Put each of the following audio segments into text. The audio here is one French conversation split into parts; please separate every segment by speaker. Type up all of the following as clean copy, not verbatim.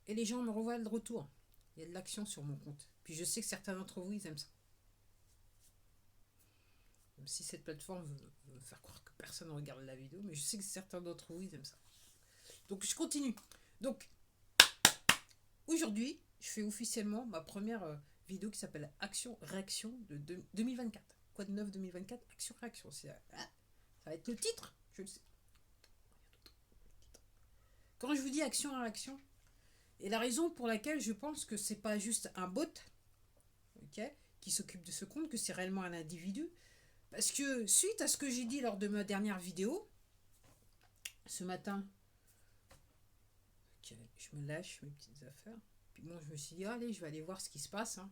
Speaker 1: et les gens me revoient de retour. Il y a de l'action sur mon compte. Puis je sais que certains d'entre vous, ils aiment ça. Même si cette plateforme veut me faire croire que personne ne regarde la vidéo, mais je sais que certains d'entre vous, ils aiment ça. Donc je continue. Donc aujourd'hui, je fais officiellement ma première vidéo qui s'appelle Action-Réaction de 2024. Quoi de neuf 2024? Action-Réaction. Ça va être le titre, je le sais. Quand je vous dis action-réaction, et la raison pour laquelle je pense que c'est pas juste un bot, ok, qui s'occupe de ce compte, que c'est réellement un individu, parce que suite à ce que j'ai dit lors de ma dernière vidéo, ce matin, okay, je me lâche mes petites affaires. Puis bon, je me suis dit, allez, je vais aller voir ce qui se passe. Hein.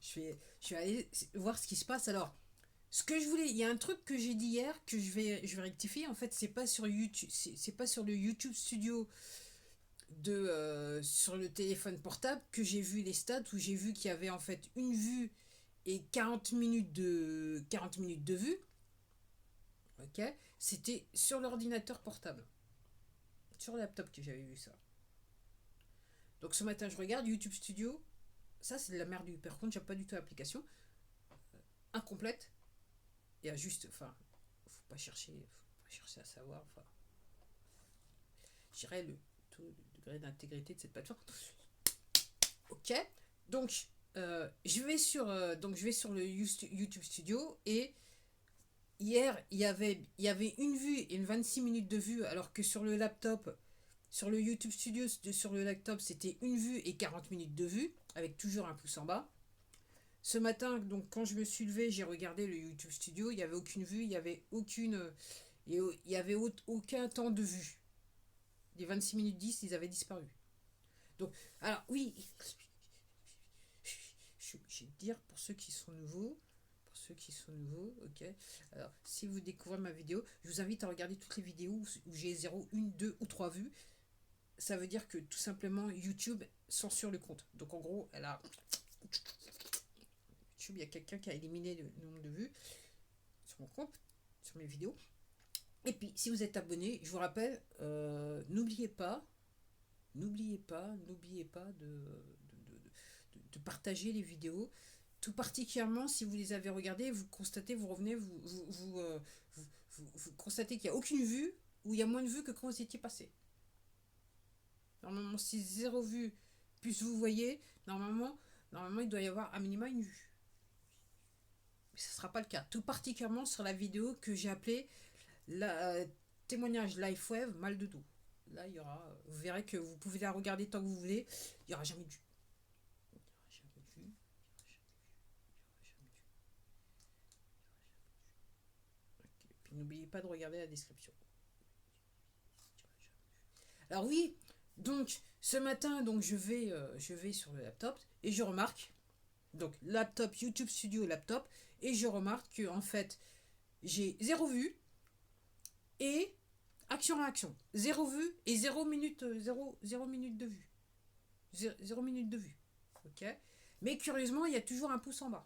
Speaker 1: Je vais aller voir ce qui se passe. Alors, ce que je voulais, il y a un truc que j'ai dit hier que je vais rectifier. En fait, c'est pas sur YouTube, c'est pas sur le YouTube Studio sur le téléphone portable que j'ai vu les stats où j'ai vu qu'il y avait en fait une vue et 40 minutes de vue. Ok, c'était sur l'ordinateur portable, sur le laptop que j'avais vu ça. Donc ce matin, je regarde YouTube Studio. Ça, c'est de la merde. Par contre, j'ai pas du tout l'application incomplète et à juste. Enfin, faut pas chercher à savoir. Enfin, je dirais le taux de degré d'intégrité de cette plateforme. Ok, donc je vais sur le YouTube Studio et hier il y avait une vue et une 26 minutes de vue alors que sur le laptop, sur le YouTube Studio sur le laptop c'était une vue et 40 minutes de vue avec toujours un pouce en bas. Ce matin donc quand je me suis levé j'ai regardé le YouTube Studio, il n'y avait aucune vue, il y avait aucun temps de vue. Les 26 minutes 10 ils avaient disparu. Donc alors oui, je vais te dire pour ceux qui sont nouveaux, ok. Alors, si vous découvrez ma vidéo, je vous invite à regarder toutes les vidéos où j'ai 0, 1, 2 ou 3 vues. Ça veut dire que tout simplement YouTube censure le compte. Donc en gros, YouTube, il y a quelqu'un qui a éliminé le nombre de vues sur mon compte, sur mes vidéos. Et puis, si vous êtes abonné, je vous rappelle, n'oubliez pas de partager les vidéos. Tout particulièrement si vous les avez regardées, vous constatez, vous revenez, vous constatez qu'il n'y a aucune vue ou il y a moins de vues que quand vous étiez passé. Normalement, si 0 vue plus vous voyez, normalement, il doit y avoir à minima une vue. Mais ce ne sera pas le cas. Tout particulièrement sur la vidéo que j'ai appelée témoignage LifeWave mal de dos. Là, il y aura. Vous verrez que vous pouvez la regarder tant que vous voulez. Il n'y aura jamais de vue. Puis n'oubliez pas de regarder la description. Alors oui, donc ce matin, donc je vais sur le laptop et je remarque, donc laptop YouTube Studio laptop, et je remarque que en fait j'ai 0 vue et action-réaction. 0 vue et 0 minute, 0 minute de vue. 0 minute de vue. Ok. Mais curieusement, il y a toujours un pouce en bas.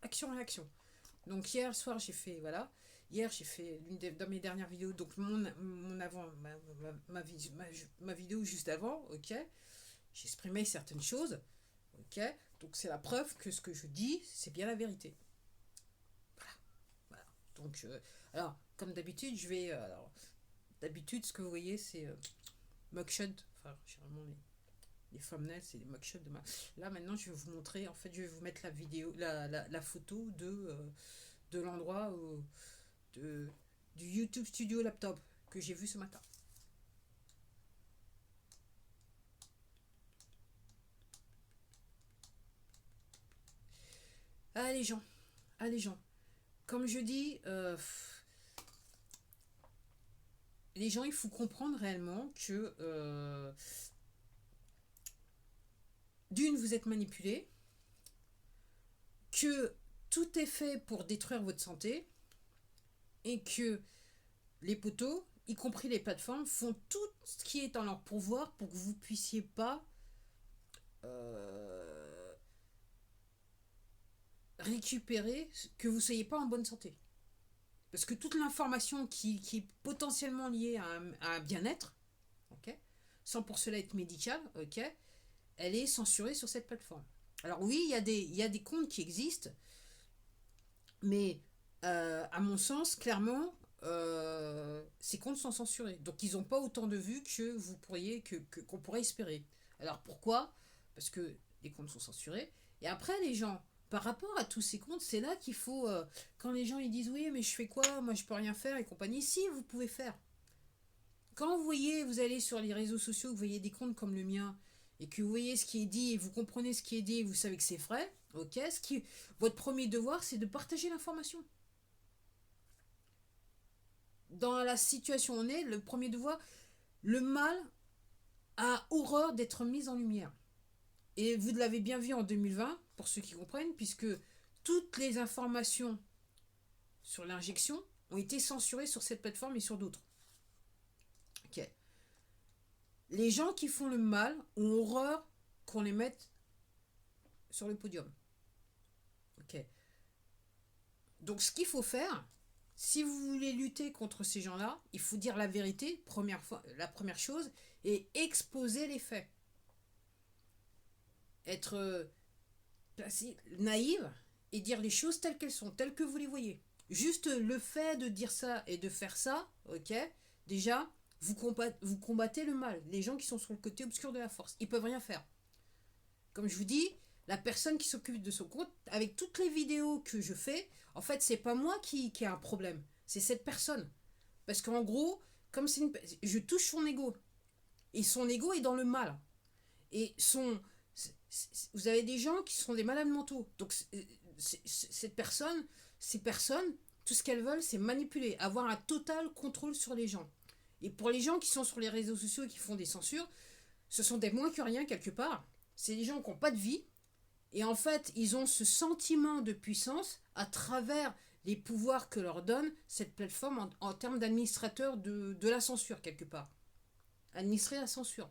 Speaker 1: Action-réaction. Donc hier soir, j'ai fait, voilà. Hier, j'ai fait dans mes dernières vidéos, donc mon avant, ma vidéo juste avant, ok. J'exprimais certaines choses, ok. Donc c'est la preuve que ce que je dis, c'est bien la vérité. Voilà. Voilà. Donc, alors, comme d'habitude, d'habitude, ce que vous voyez, c'est mugshot. Enfin, généralement, les thumbnails, c'est des mugshots de ma. Là, maintenant, je vais vous montrer, en fait, je vais vous mettre la vidéo, la photo de l'endroit du YouTube Studio Laptop que j'ai vu ce matin. Ah les gens, comme je dis, les gens, il faut comprendre réellement que d'une, vous êtes manipulé, que tout est fait pour détruire votre santé et que les poteaux, y compris les plateformes, font tout ce qui est en leur pouvoir pour que vous puissiez pas récupérer, que vous soyez pas en bonne santé. Parce que toute l'information qui est potentiellement liée à un bien-être, ok, sans pour cela être médical, ok, elle est censurée sur cette plateforme. Alors oui, il y a des comptes qui existent, mais à mon sens, clairement, ces comptes sont censurés. Donc ils n'ont pas autant de vues que vous pourriez qu'on pourrait espérer. Alors pourquoi? Parce que les comptes sont censurés. Et après, les gens, par rapport à tous ces comptes, c'est là qu'il faut. Quand les gens ils disent oui, mais je fais quoi? Moi, je peux rien faire et compagnie. Si, vous pouvez faire. Quand vous voyez, vous allez sur les réseaux sociaux, vous voyez des comptes comme le mien, et que vous voyez ce qui est dit, et vous comprenez ce qui est dit, et vous savez que c'est vrai, ok, votre premier devoir, c'est de partager l'information. Dans la situation où on est, le premier devoir, le mal a horreur d'être mis en lumière. Et vous l'avez bien vu en 2020, pour ceux qui comprennent, puisque toutes les informations sur l'injection ont été censurées sur cette plateforme et sur d'autres. Ok. Les gens qui font le mal ont horreur qu'on les mette sur le podium. Ok. Donc ce qu'il faut faire, si vous voulez lutter contre ces gens-là, il faut dire la vérité, la première chose, et exposer les faits. Être naïve et dire les choses telles qu'elles sont, telles que vous les voyez. Juste le fait de dire ça et de faire ça, ok, déjà, vous combattez le mal. Les gens qui sont sur le côté obscur de la force, ils peuvent rien faire. Comme je vous dis, la personne qui s'occupe de son compte, avec toutes les vidéos que je fais, en fait, c'est pas moi qui ai un problème, c'est cette personne. Parce qu'en gros, comme je touche son ego. Et son ego est dans le mal. Et vous avez des gens qui sont des malades mentaux. Donc, ces personnes, tout ce qu'elles veulent, c'est manipuler, avoir un total contrôle sur les gens. Et pour les gens qui sont sur les réseaux sociaux et qui font des censures, ce sont des moins que rien quelque part. C'est des gens qui n'ont pas de vie. Et en fait, ils ont ce sentiment de puissance à travers les pouvoirs que leur donne cette plateforme en termes d'administrateur de la censure, quelque part. Administrer la censure.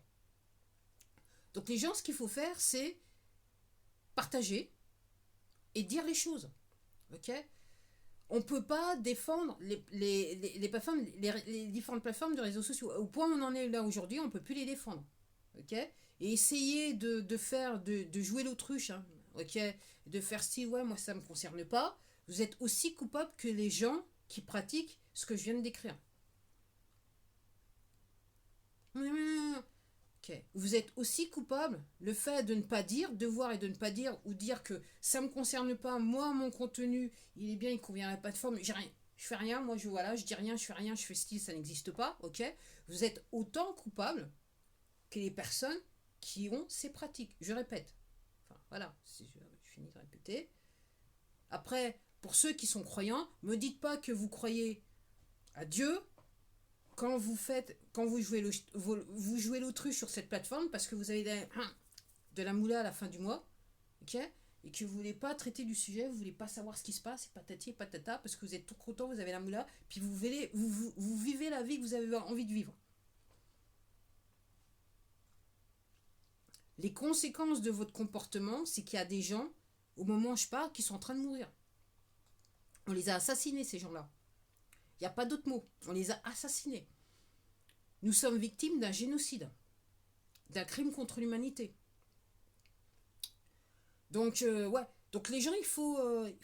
Speaker 1: Donc les gens, ce qu'il faut faire, c'est partager et dire les choses. Ok. On ne peut pas défendre les plateformes, les différentes plateformes de réseaux sociaux. Au point où on en est là aujourd'hui, on ne peut plus les défendre. Ok. Et essayer de jouer l'autruche, hein, ok, de faire style, ouais, moi ça ne me concerne pas, vous êtes aussi coupable que les gens qui pratiquent ce que je viens de décrire. Ok. Vous êtes aussi coupable, le fait de ne pas dire, de voir et de ne pas dire, ou dire que ça ne me concerne pas, moi, mon contenu, il est bien, il convient à la plateforme, j'ai rien. Je fais rien, moi je dis rien, je fais rien, je fais style, ça n'existe pas, ok. Vous êtes autant coupable que les personnes qui ont ces pratiques. Je répète. Enfin, voilà, je finis de répéter. Après, pour ceux qui sont croyants, me dites pas que vous croyez à Dieu quand vous jouez l'autruche sur cette plateforme parce que vous avez de la moula à la fin du mois, ok, et que vous voulez pas traiter du sujet, vous voulez pas savoir ce qui se passe, et patati et patata, parce que vous êtes tout content, vous avez la moula, puis vous vivez la vie que vous avez envie de vivre. Les conséquences de votre comportement, c'est qu'il y a des gens, au moment où je parle, qui sont en train de mourir. On les a assassinés, ces gens-là. Il n'y a pas d'autre mot. On les a assassinés. Nous sommes victimes d'un génocide, d'un crime contre l'humanité. Donc, ouais. Donc les gens, il faut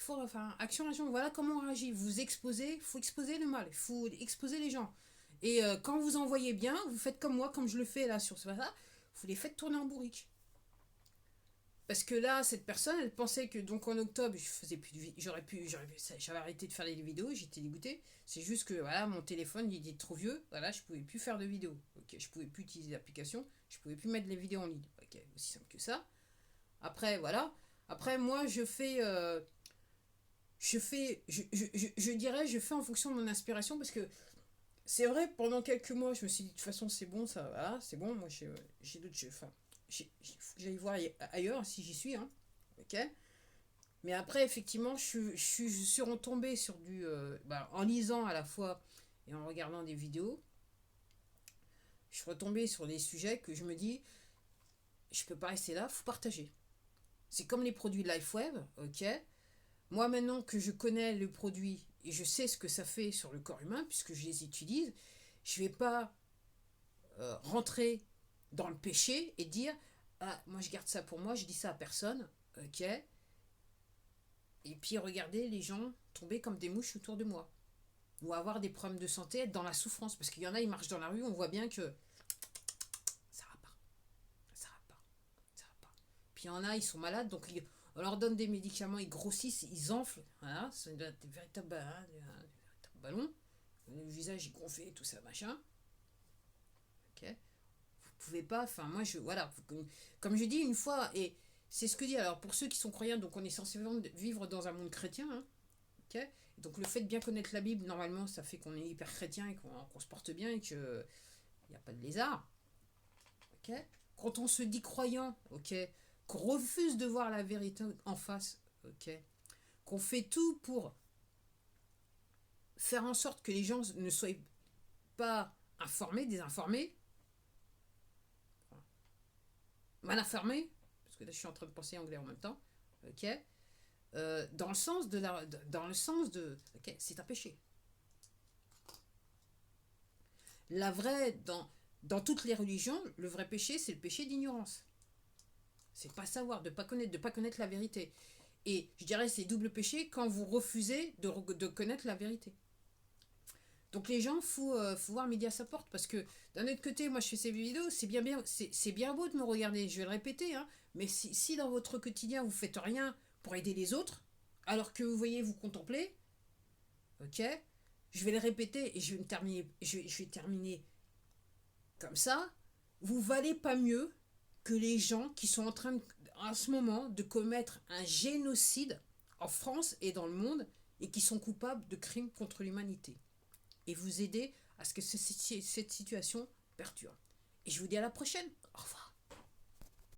Speaker 1: enfin, action. Voilà comment on réagit. Vous exposez, il faut exposer le mal, il faut exposer les gens. Et quand vous en voyez bien, vous faites comme moi, comme je le fais là sur ce là, vous les faites tourner en bourrique. Parce que là, cette personne, elle pensait que donc en octobre, je faisais plus de j'avais arrêté de faire les vidéos, j'étais dégoûtée. C'est juste que voilà, mon téléphone, il était trop vieux, voilà, je pouvais plus faire de vidéos. Ok, je pouvais plus utiliser l'application, je pouvais plus mettre les vidéos en ligne. Ok, aussi simple que ça. Après, voilà. Après, moi, je dirais, je fais en fonction de mon inspiration parce que c'est vrai, pendant quelques mois, je me suis dit, de toute façon, c'est bon, ça, voilà, c'est bon, moi, j'ai d'autres jeux. Enfin, il faut que j'aille voir ailleurs si j'y suis, hein. Ok. Mais après, effectivement, je suis retombée sur en lisant à la fois et en regardant des vidéos, je suis retombée sur des sujets que je me dis, je peux pas rester là, faut partager. C'est comme les produits LifeWeb, ok. Moi, maintenant que je connais le produit et je sais ce que ça fait sur le corps humain, puisque je les utilise, je ne vais pas rentrer dans le péché et dire ah, moi je garde ça pour moi, je dis ça à personne, ok? Et puis regarder les gens tomber comme des mouches autour de moi. Ou avoir des problèmes de santé, être dans la souffrance. Parce qu'il y en a, ils marchent dans la rue, on voit bien que ça va pas, ça va pas, ça va pas. Puis il y en a, ils sont malades, donc on leur donne des médicaments, ils grossissent, ils enflent. Voilà, c'est des véritables ballons. Le visage est gonflé, tout ça, machin. Ok. Vous pouvez pas, enfin moi je, voilà, comme je dis une fois, et c'est ce que dit, alors pour ceux qui sont croyants, donc on est censé vivre dans un monde chrétien, hein, ok. Donc le fait de bien connaître la Bible, normalement, ça fait qu'on est hyper chrétien et qu'on se porte bien et qu'il n'y a pas de lézard. Ok. Quand on se dit croyant, ok, qu'on refuse de voir la vérité en face, ok, qu'on fait tout pour faire en sorte que les gens ne soient pas informés, désinformés, mal informés, parce que là je suis en train de penser anglais en même temps, ok, dans le sens ok, c'est un péché. La vraie, dans toutes les religions, le vrai péché, c'est le péché d'ignorance. C'est pas savoir, de pas connaître la vérité. Et je dirais c'est double péché quand vous refusez de connaître la vérité. Donc les gens, faut voir midi à sa porte, parce que d'un autre côté, moi je fais ces vidéos, c'est bien beau de me regarder, je vais le répéter, hein, mais si dans votre quotidien vous faites rien pour aider les autres, alors que vous voyez, vous contemplez, ok, je vais le répéter et je vais terminer comme ça, vous valez pas mieux que les gens qui sont en train, en ce moment, de commettre un génocide en France et dans le monde et qui sont coupables de crimes contre l'humanité. Et vous aider à ce que cette situation perdure. Et je vous dis à la prochaine. Au revoir.